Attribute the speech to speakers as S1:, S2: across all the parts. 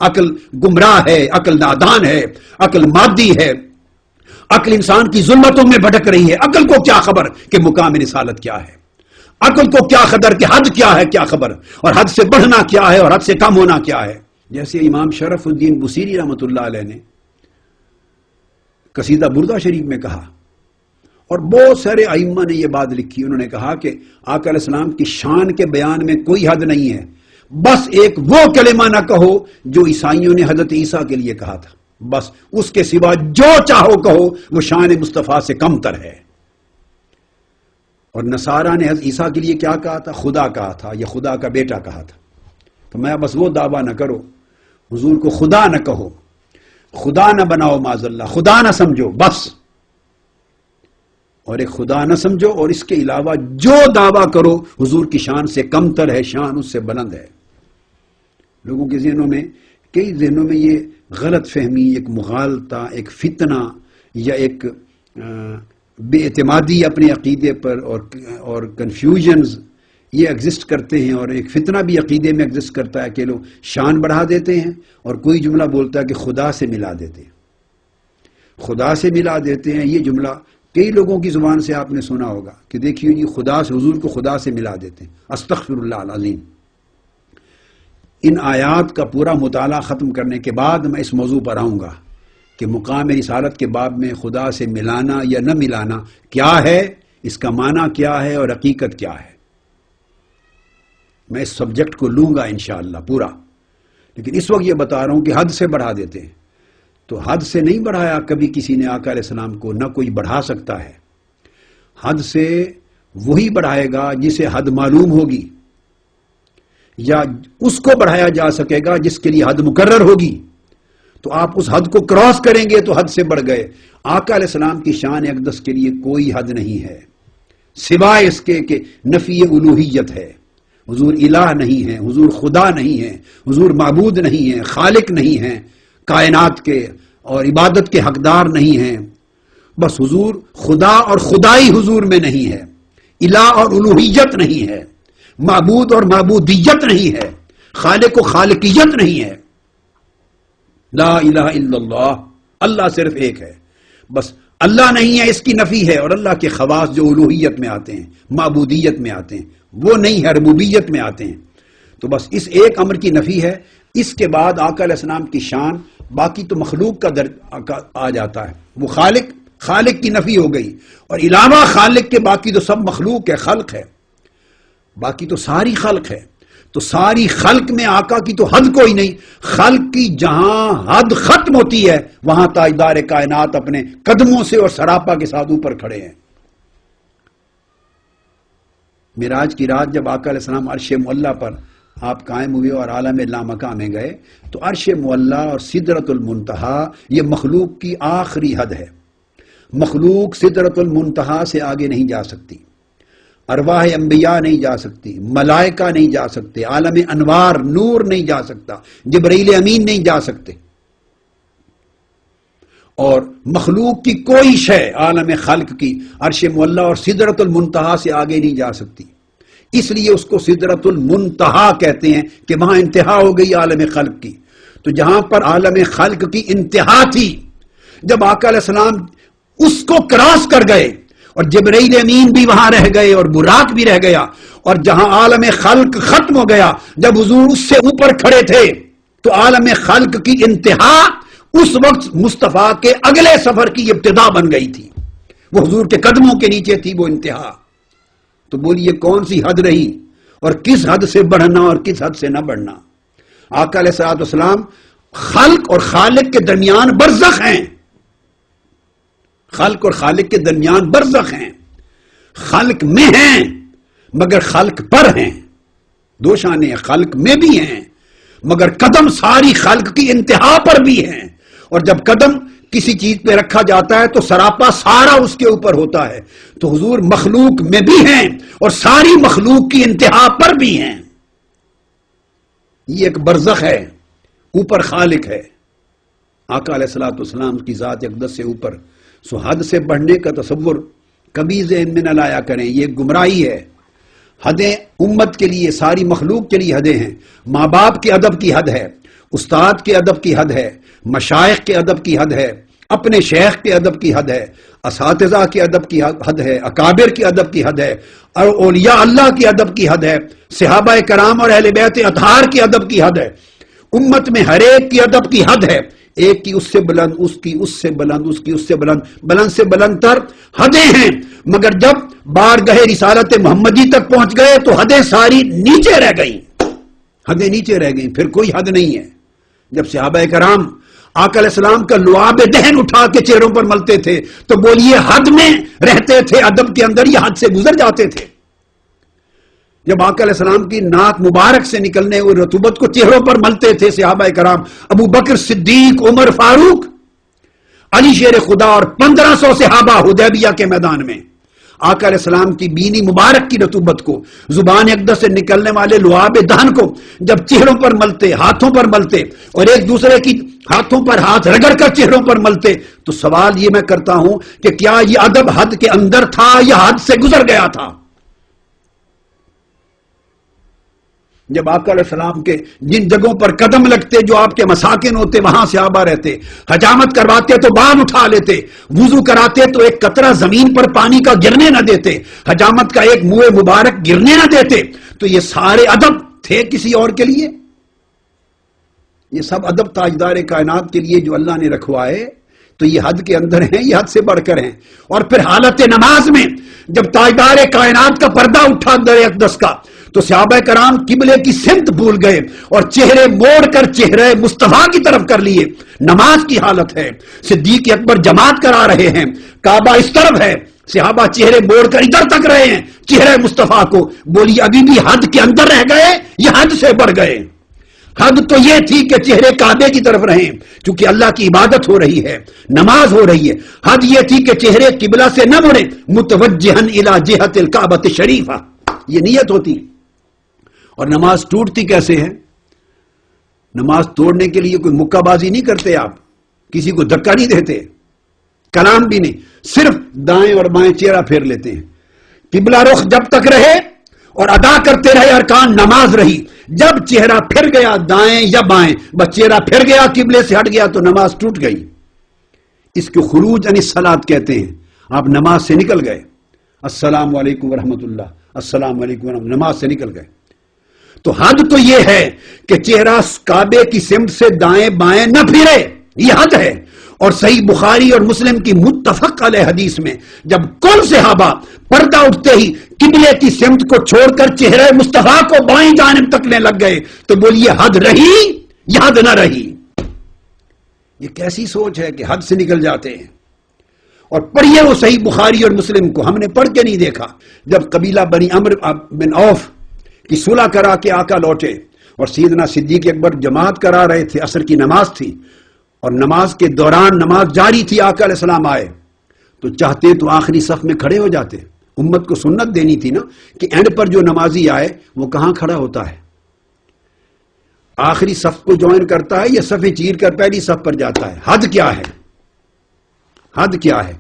S1: عقل گمراہ ہے، عقل نادان ہے، عقل مادی ہے، عقل انسان کی ظلمتوں میں بھٹک رہی ہے. عقل کو کیا خبر کہ مقام رسالت کیا ہے؟ عقل کو کیا قدر کہ حد کیا ہے، کیا خبر، اور حد سے بڑھنا کیا ہے اور حد سے کم ہونا کیا ہے. جیسے امام شرف الدین بصیری رحمۃ اللہ علیہ نے قصیدہ بردہ شریف میں کہا، اور بہت سارے ائمہ نے یہ بات لکھی، انہوں نے کہا کہ آقا علیہ السلام کی شان کے بیان میں کوئی حد نہیں ہے، بس ایک وہ کلمہ نہ کہو جو عیسائیوں نے حضرت عیسیٰ کے لیے کہا تھا، بس اس کے سوا جو چاہو کہو وہ شان مصطفیٰ سے کم تر ہے. اور نصارہ نے حضرت عیسیٰ کے لیے کیا کہا تھا؟ خدا کہا تھا یا خدا کا بیٹا کہا تھا. تو میں بس وہ دعویٰ نہ کرو، حضور کو خدا نہ کہو، خدا نہ بناؤ معاذ اللہ، خدا نہ سمجھو بس، اور ایک خدا نہ سمجھو، اور اس کے علاوہ جو دعویٰ کرو حضور کی شان سے کم تر ہے، شان اس سے بلند ہے. لوگوں کے ذہنوں میں، کئی ذہنوں میں یہ غلط فہمی، ایک مغالطہ، ایک فتنہ، یا ایک بے اعتمادی اپنے عقیدے پر اور کنفیوژنز یہ ایگزسٹ کرتے ہیں، اور ایک فتنہ بھی عقیدے میں ایگزسٹ کرتا ہے کہ لوگ شان بڑھا دیتے ہیں اور کوئی جملہ بولتا ہے کہ خدا سے ملا دیتے ہیں، خدا سے ملا دیتے ہیں. یہ جملہ کئی لوگوں کی زبان سے آپ نے سنا ہوگا کہ دیکھیے جی خدا سے، حضور کو خدا سے ملا دیتے ہیں. استغفر اللہ العظیم. ان آیات کا پورا مطالعہ ختم کرنے کے بعد میں اس موضوع پر آؤں گا کہ مقام رسالت کے باب میں خدا سے ملانا یا نہ ملانا کیا ہے، اس کا معنی کیا ہے اور حقیقت کیا ہے. میں اس سبجیکٹ کو لوں گا انشاءاللہ پورا، لیکن اس وقت یہ بتا رہا ہوں کہ حد سے بڑھا دیتے ہیں. تو حد سے نہیں بڑھایا کبھی کسی نے آقا علیہ السلام کو، نہ کوئی بڑھا سکتا ہے. حد سے وہی بڑھائے گا جسے حد معلوم ہوگی، یا اس کو بڑھایا جا سکے گا جس کے لیے حد مقرر ہوگی. تو آپ اس حد کو کراس کریں گے تو حد سے بڑھ گئے. آقا علیہ السلام کی شان اقدس کے لیے کوئی حد نہیں ہے سوائے اس کے کہ نفی الوہیت ہے. حضور الہ نہیں ہے، حضور خدا نہیں ہے، حضور معبود نہیں ہے، خالق نہیں ہے کائنات کے، اور عبادت کے حقدار نہیں ہیں. بس حضور خدا اور خدائی حضور میں نہیں ہے، الہ اور الوہیت نہیں ہے، معبود اور معبودیت نہیں ہے، خالق و خالقیت نہیں ہے. لا الہ الا اللہ، اللہ صرف ایک ہے. بس اللہ نہیں ہے اس کی نفی ہے، اور اللہ کے خواص جو الوہیت میں آتے ہیں، معبودیت میں آتے ہیں، وہ نہیں ہے، ربوبیت میں آتے ہیں. تو بس اس ایک امر کی نفی ہے. اس کے بعد آقا علیہ السلام کی شان باقی تو مخلوق کا آ جاتا ہے. وہ خالق کی نفی ہو گئی، اور علاوہ خالق کے باقی تو سب مخلوق ہے، خلق ہے، باقی تو ساری خلق ہے. تو ساری خلق میں آقا کی تو حد کوئی نہیں. خلق کی جہاں حد ختم ہوتی ہے وہاں تاجدار کائنات اپنے قدموں سے اور سراپا کے ساتھ اوپر کھڑے ہیں. معراج کی رات جب آقا علیہ السلام عرش معلیٰ پر آپ قائم ہوئے اور عالم لامکاں میں گئے، تو عرش معلیٰ اور سدرۃ المنتہا یہ مخلوق کی آخری حد ہے. مخلوق سدرۃ المنتہا سے آگے نہیں جا سکتی، ارواح انبیاء نہیں جا سکتی، ملائکہ نہیں جا سکتے، عالم انوار نور نہیں جا سکتا، جبرائیل امین نہیں جا سکتے، اور مخلوق کی کوئی شے عالم خلق کی عرش معلیٰ اور سدرۃ المنتہا سے آگے نہیں جا سکتی. اس لیے اس کو سدرۃ المنتہا کہتے ہیں کہ وہاں انتہا ہو گئی عالم خلق کی. تو جہاں پر عالم خلق کی انتہا تھی، جب آقا علیہ السلام اس کو کراس کر گئے، اور جبرائیل امین بھی وہاں رہ گئے اور براق بھی رہ گیا، اور جہاں عالم خلق ختم ہو گیا، جب حضور اس سے اوپر کھڑے تھے، تو عالم خلق کی انتہا اس وقت مصطفیٰ کے اگلے سفر کی ابتدا بن گئی تھی. وہ حضور کے قدموں کے نیچے تھی وہ انتہا. تو بولیے کون سی حد رہی، اور کس حد سے بڑھنا اور کس حد سے نہ بڑھنا. آقا علیہ الصلوۃ والسلام خلق اور خالق کے درمیان برزخ ہیں. خلق اور خالق کے درمیان برزخ ہیں. خلق میں ہیں مگر خلق پر ہیں. دو شانیں ہیں، خلق میں بھی ہیں مگر قدم ساری خلق کی انتہا پر بھی ہیں. اور جب قدم کسی چیز پہ رکھا جاتا ہے تو سراپا سارا اس کے اوپر ہوتا ہے. تو حضور مخلوق میں بھی ہیں اور ساری مخلوق کی انتہا پر بھی ہیں. یہ ایک برزخ ہے، اوپر خالق ہے. آقا علیہ الصلوۃ والسلام کی ذات اقدس سے اوپر. سو حد سے بڑھنے کا تصور کبھی ذہن میں نہ لایا کریں، یہ گمراہی ہے. حدیں امت کے لیے، ساری مخلوق کے لیے حدیں ہیں. ماں باپ کے ادب کی حد ہے، استاد کے ادب کی حد ہے، مشائخ کے ادب کی حد ہے، اپنے شیخ کے ادب کی حد ہے، اساتذہ کے ادب کی حد ہے، اکابر کی ادب کی حد ہے، اور اولیاء اللہ کی ادب کی حد ہے، صحابہ کرام اور اہل بیت اطہار کی ادب کی حد ہے، امت میں ہر ایک کی ادب کی حد ہے، ایک کی اس سے بلند، اس کی اس سے بلند، اس کی اس سے بلند، بلند سے بلند تر حدیں ہیں، مگر جب بارگاہ رسالت محمدی تک پہنچ گئے تو حدیں ساری نیچے رہ گئیں، حدیں نیچے رہ گئیں، پھر کوئی حد نہیں ہے۔ جب صحابہ کرام آقا علیہ السلام کا لعاب دہن اٹھا کے چہروں پر ملتے تھے تو بولیے حد میں رہتے تھے، ادب کے اندر یہ حد سے گزر جاتے تھے۔ جب آقا علیہ السلام کی ناک مبارک سے نکلنے ہوئی رطوبت کو چہروں پر ملتے تھے صحابہ کرام، ابو بکر صدیق، عمر فاروق، علی شیر خدا اور 1500 صحابہ حدیبیہ کے میدان میں آقا علیہ السلام کی بینی مبارک کی رطوبت کو، زبان اقدس سے نکلنے والے لعاب دہن کو جب چہروں پر ملتے، ہاتھوں پر ملتے اور ایک دوسرے کی ہاتھوں پر ہاتھ رگڑ کر چہروں پر ملتے، تو سوال یہ میں کرتا ہوں کہ کیا یہ ادب حد کے اندر تھا یا حد سے گزر گیا تھا؟ جب آقا علیہ السلام کے جن جگہوں پر قدم لگتے جو آپ کے مساکن ہوتے وہاں صحابہ رہتے، حجامت کرواتے تو بال اٹھا لیتے، وضو کراتے تو ایک قطرہ زمین پر پانی کا گرنے نہ دیتے، حجامت کا ایک منہ مبارک گرنے نہ دیتے، تو یہ سارے ادب تھے کسی اور کے لیے؟ یہ سب ادب تاجدار کائنات کے لیے جو اللہ نے رکھوائے، تو یہ حد کے اندر ہیں، یہ حد سے بڑھ کر ہیں۔ اور پھر حالت نماز میں جب تاجدار کائنات کا پردہ اٹھا در اقدس کا، تو صحابہ کرام قبلے کی سمت بھول گئے اور چہرے موڑ کر چہرے مصطفیٰ کی طرف کر لیے۔ نماز کی حالت ہے، صدیق اکبر جماعت کرا رہے ہیں، کعبہ اس طرف ہے، صحابہ چہرے موڑ کر ادھر تک رہے ہیں چہرے مصطفیٰ کو، بولی ابھی بھی حد کے اندر رہ گئے یا حد سے بڑھ گئے؟ حد تو یہ تھی کہ چہرے کعبے کی طرف رہیں چونکہ اللہ کی عبادت ہو رہی ہے، نماز ہو رہی ہے۔ حد یہ تھی کہ چہرے قبلہ سے نہ مڑے، متوجہن الی جہت الکعبۃ الشریفہ، یہ نیت ہوتی۔ اور نماز ٹوٹتی کیسے ہے؟ نماز توڑنے کے لیے کوئی مکہ بازی نہیں کرتے، آپ کسی کو دھکا نہیں دیتے، کلام بھی نہیں، صرف دائیں اور بائیں چہرہ پھیر لیتے ہیں۔ قبلہ رخ جب تک رہے اور ادا کرتے رہے ارکان، نماز رہی۔ جب چہرہ پھر گیا دائیں یا بائیں، بس چہرہ پھر گیا قبلے سے ہٹ گیا تو نماز ٹوٹ گئی۔ اس کو خروج عن الصلاۃ کہتے ہیں۔ آپ نماز سے نکل گئے، السلام علیکم ورحمۃ اللہ، السلام علیکم ورحمۃ اللہ، نماز سے نکل گئے۔ تو حد تو یہ ہے کہ چہرہ کعبے کی سمت سے دائیں بائیں نہ پھرے، یہ حد ہے۔ اور صحیح بخاری اور مسلم کی متفق علیہ حدیث میں جب کل صحابہ پردہ اٹھتے ہی قبلے کی سمت کو چھوڑ کر چہرے مصطفیٰ کو بائیں جانب تکنے لگ گئے، تو بولیے حد رہی یا حد نہ رہی؟ یہ کیسی سوچ ہے کہ حد سے نکل جاتے ہیں؟ اور پڑھیے وہ صحیح بخاری اور مسلم کو، ہم نے پڑھ کے نہیں دیکھا۔ جب قبیلہ بنی عمرو بن عوف کی صلح کرا کے آقا لوٹے اور سیدنا صدیق اکبر جماعت کرا رہے تھے، عصر کی نماز تھی اور نماز کے دوران نماز جاری تھی، آقا علیہ السلام آئے تو چاہتے تو آخری صف میں کھڑے ہو جاتے، امت کو سنت دینی تھی نا کہ اینڈ پر جو نمازی آئے وہ کہاں کھڑا ہوتا ہے؟ آخری صف کو جوائن کرتا ہے یا صفیں چیر کر پہلی صف پر جاتا ہے؟ حد کیا ہے؟ حد کیا ہے؟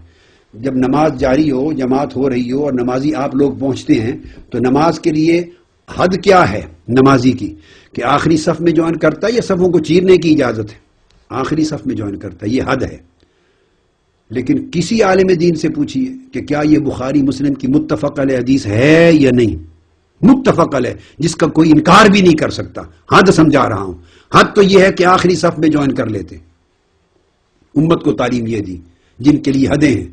S1: جب نماز جاری ہو، جماعت ہو رہی ہو اور نمازی آپ لوگ پہنچتے ہیں تو نماز کے لیے حد کیا ہے نمازی کی؟ کہ آخری صف میں جوائن کرتا ہے یا صفوں کو چیرنے کی اجازت ہے؟ آخری صف میں جوائن کرتا ہے، یہ حد ہے۔ لیکن کسی عالم دین سے پوچھئے کہ کیا یہ بخاری مسلم کی متفق علیہ حدیث ہے یا نہیں؟ متفق علیہ، جس کا کوئی انکار بھی نہیں کر سکتا۔ حد سمجھا رہا ہوں، حد تو یہ ہے کہ آخری صف میں جوائن کر لیتے۔ امت کو تعلیم یہ دی جن کے لیے حدیں ہیں،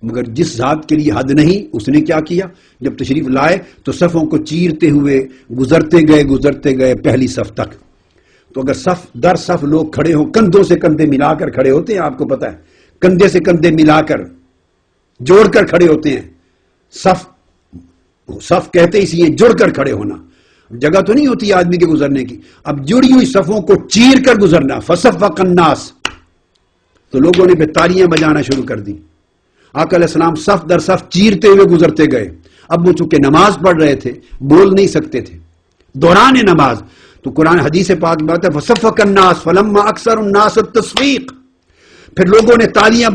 S1: مگر جس ذات کے لیے حد نہیں، اس نے کیا کیا؟ جب تشریف لائے تو صفوں کو چیرتے ہوئے گزرتے گئے پہلی صف تک۔ تو اگر صف در صف لوگ کھڑے ہوں، کندھوں سے کندھے ملا کر کھڑے ہوتے ہیں، آپ کو پتا ہے، کندھے سے کندھے ملا کر جوڑ کر کھڑے ہوتے ہیں۔ صف کہتے اسی ہیں جڑ کر کھڑے ہونا، جگہ تو نہیں ہوتی آدمی کے گزرنے کی، اب جڑی ہوئی صفوں کو چیر کر گزرنا۔ فصفق الناس، تو لوگوں نے پھر تالیاں بجانا شروع کر دی۔ آقا علیہ السلام صف در صف چیرتے ہوئے گزرتے گئے۔ اب وہ چونکہ نماز پڑھ رہے تھے، بول نہیں سکتے تھے دوران نماز، تو قرآن حدیث پاک بات ہے فصفق الناس فلما اکثر الناس التصفیق، پھر لوگوں نے تالیاں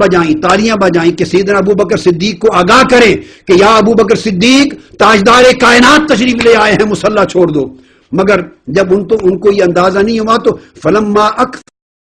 S1: بجائیں کہ سیدنا ابو بکر صدیق کو آگاہ کریں کہ یا ابو بکر صدیق، تاجدار کائنات تشریف لے آئے ہیں، مصلی چھوڑ دو۔ مگر جب ان کو یہ اندازہ نہیں ہوا تو فلما